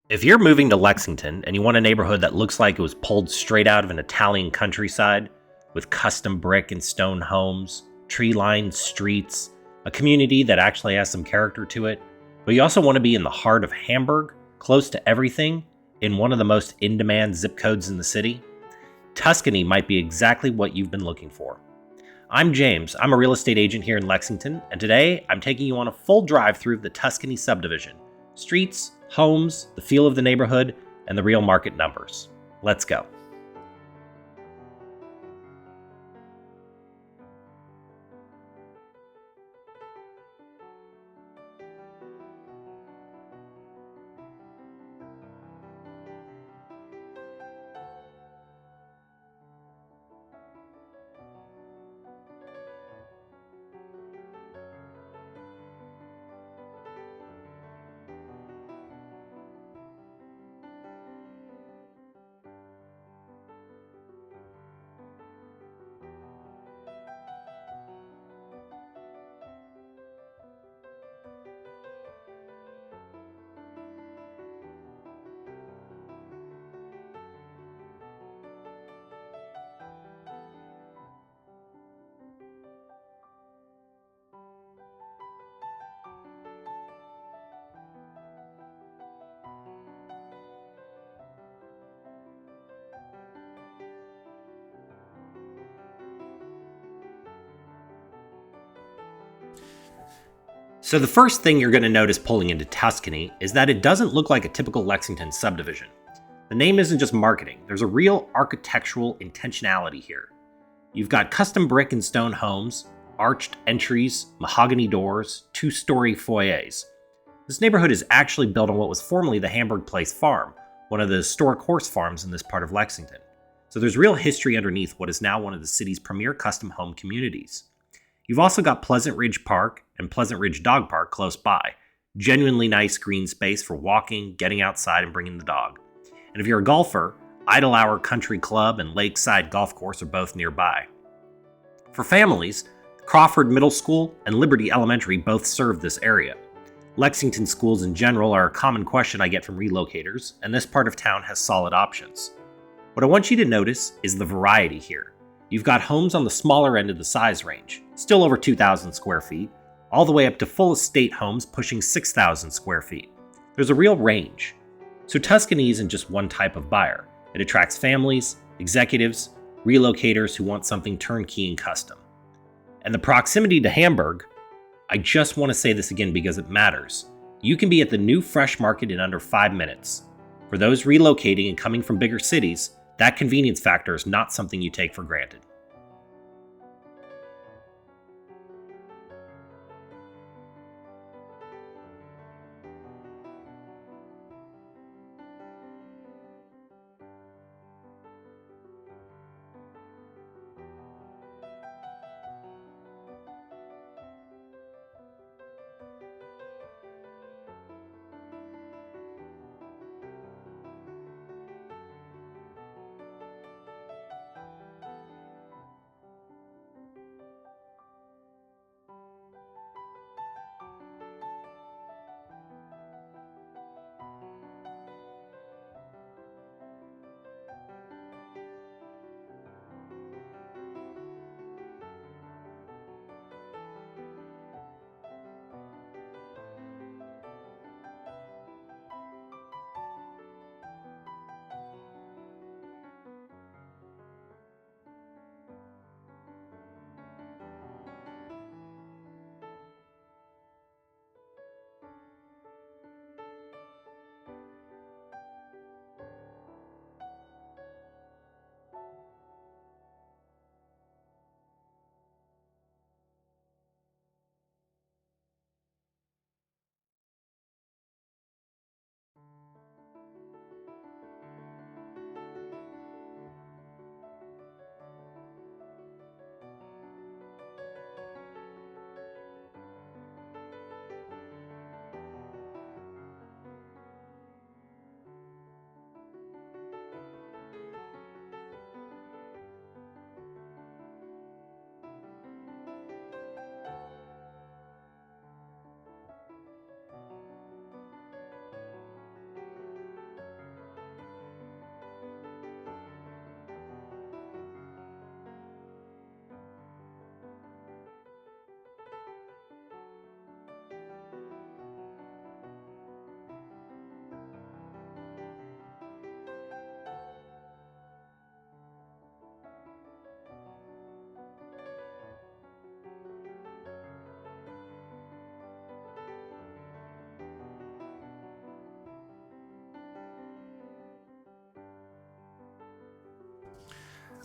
If you're moving to Lexington and you want a neighborhood that looks like it was pulled straight out of an Italian countryside, with custom brick and stone homes, tree-lined streets, a community that actually has some character to it, but you also want to be in the heart of Hamburg, close to everything, in one of the most in-demand zip codes in the city, Tuscany might be exactly what you've been looking for. I'm James. I'm a real estate agent here in Lexington, and today I'm taking you on a full drive through the Tuscany subdivision. Streets, homes, the feel of the neighborhood, and the real market numbers. Let's go. So the first thing you're going to notice pulling into Tuscany is that it doesn't look like a typical Lexington subdivision. The name isn't just marketing, there's a real architectural intentionality here. You've got custom brick and stone homes, arched entries, mahogany doors, two-story foyers. This neighborhood is actually built on what was formerly the Hamburg Place Farm, one of the historic horse farms in this part of Lexington. So there's real history underneath what is now one of the city's premier custom home communities. You've also got Pleasant Ridge Park and Pleasant Ridge Dog Park close by. Genuinely nice green space for walking, getting outside, and bringing the dog. And if you're a golfer, Idle Hour Country Club and Lakeside Golf Course are both nearby. For families, Crawford Middle School and Liberty Elementary both serve this area. Lexington schools in general are a common question I get from relocators, and this part of town has solid options. What I want you to notice is the variety here. You've got homes on the smaller end of the size range, still over 2,000 square feet, all the way up to full estate homes pushing 6,000 square feet. There's a real range. So Tuscany isn't just one type of buyer. It attracts families, executives, relocators who want something turnkey and custom. And the proximity to Hamburg, I just want to say this again because it matters. You can be at the new Fresh Market in under 5 minutes. For those relocating and coming from bigger cities, that convenience factor is not something you take for granted.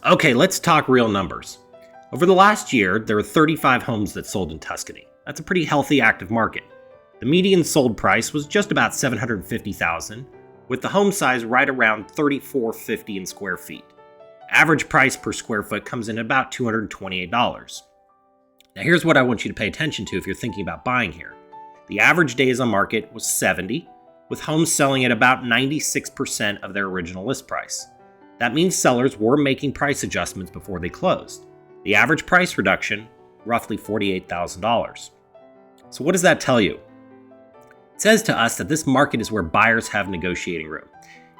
Okay, let's talk real numbers. Over the last year, there were 35 homes that sold in Tuscany. That's a pretty healthy active market. The median sold price was just about $750,000, with the home size right around $3,450 in square feet. Average price per square foot comes in at about $228. Now here's what I want you to pay attention to if you're thinking about buying here. The average days on market was 70, with homes selling at about 96% of their original list price. That means sellers were making price adjustments before they closed. The average price reduction, roughly $48,000. So what does that tell you? It says to us that this market is where buyers have negotiating room.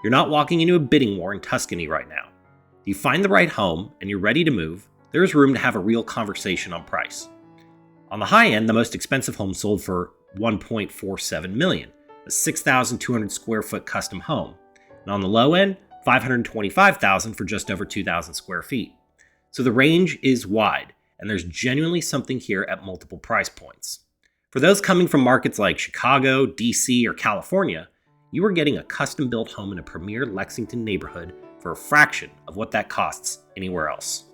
You're not walking into a bidding war in Tuscany right now. If you find the right home and you're ready to move, there's room to have a real conversation on price. On the high end, the most expensive home sold for $1.47 million, a 6,200 square foot custom home. And on the low end, $525,000 for just over 2,000 square feet. So the range is wide, and there's genuinely something here at multiple price points. For those coming from markets like Chicago, DC, or California, you are getting a custom-built home in a premier Lexington neighborhood for a fraction of what that costs anywhere else.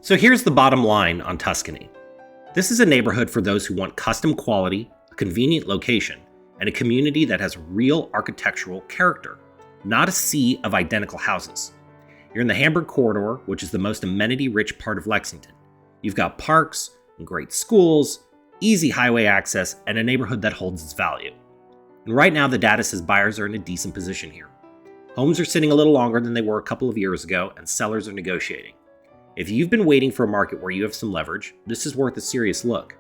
So here's the bottom line on Tuscany. This is a neighborhood for those who want custom quality, a convenient location, and a community that has real architectural character, not a sea of identical houses. You're in the Hamburg corridor, which is the most amenity-rich part of Lexington. You've got parks and great schools, easy highway access, and a neighborhood that holds its value. And right now, the data says buyers are in a decent position here. Homes are sitting a little longer than they were a couple of years ago, and sellers are negotiating. If you've been waiting for a market where you have some leverage, this is worth a serious look.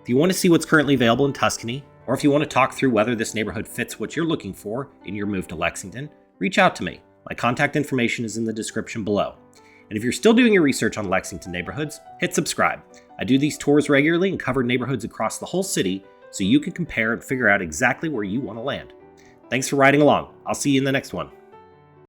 If you want to see what's currently available in Tuscany, or if you want to talk through whether this neighborhood fits what you're looking for in your move to Lexington, reach out to me. My contact information is in the description below. And if you're still doing your research on Lexington neighborhoods, hit subscribe. I do these tours regularly and cover neighborhoods across the whole city so you can compare and figure out exactly where you want to land. Thanks for riding along. I'll see you in the next one.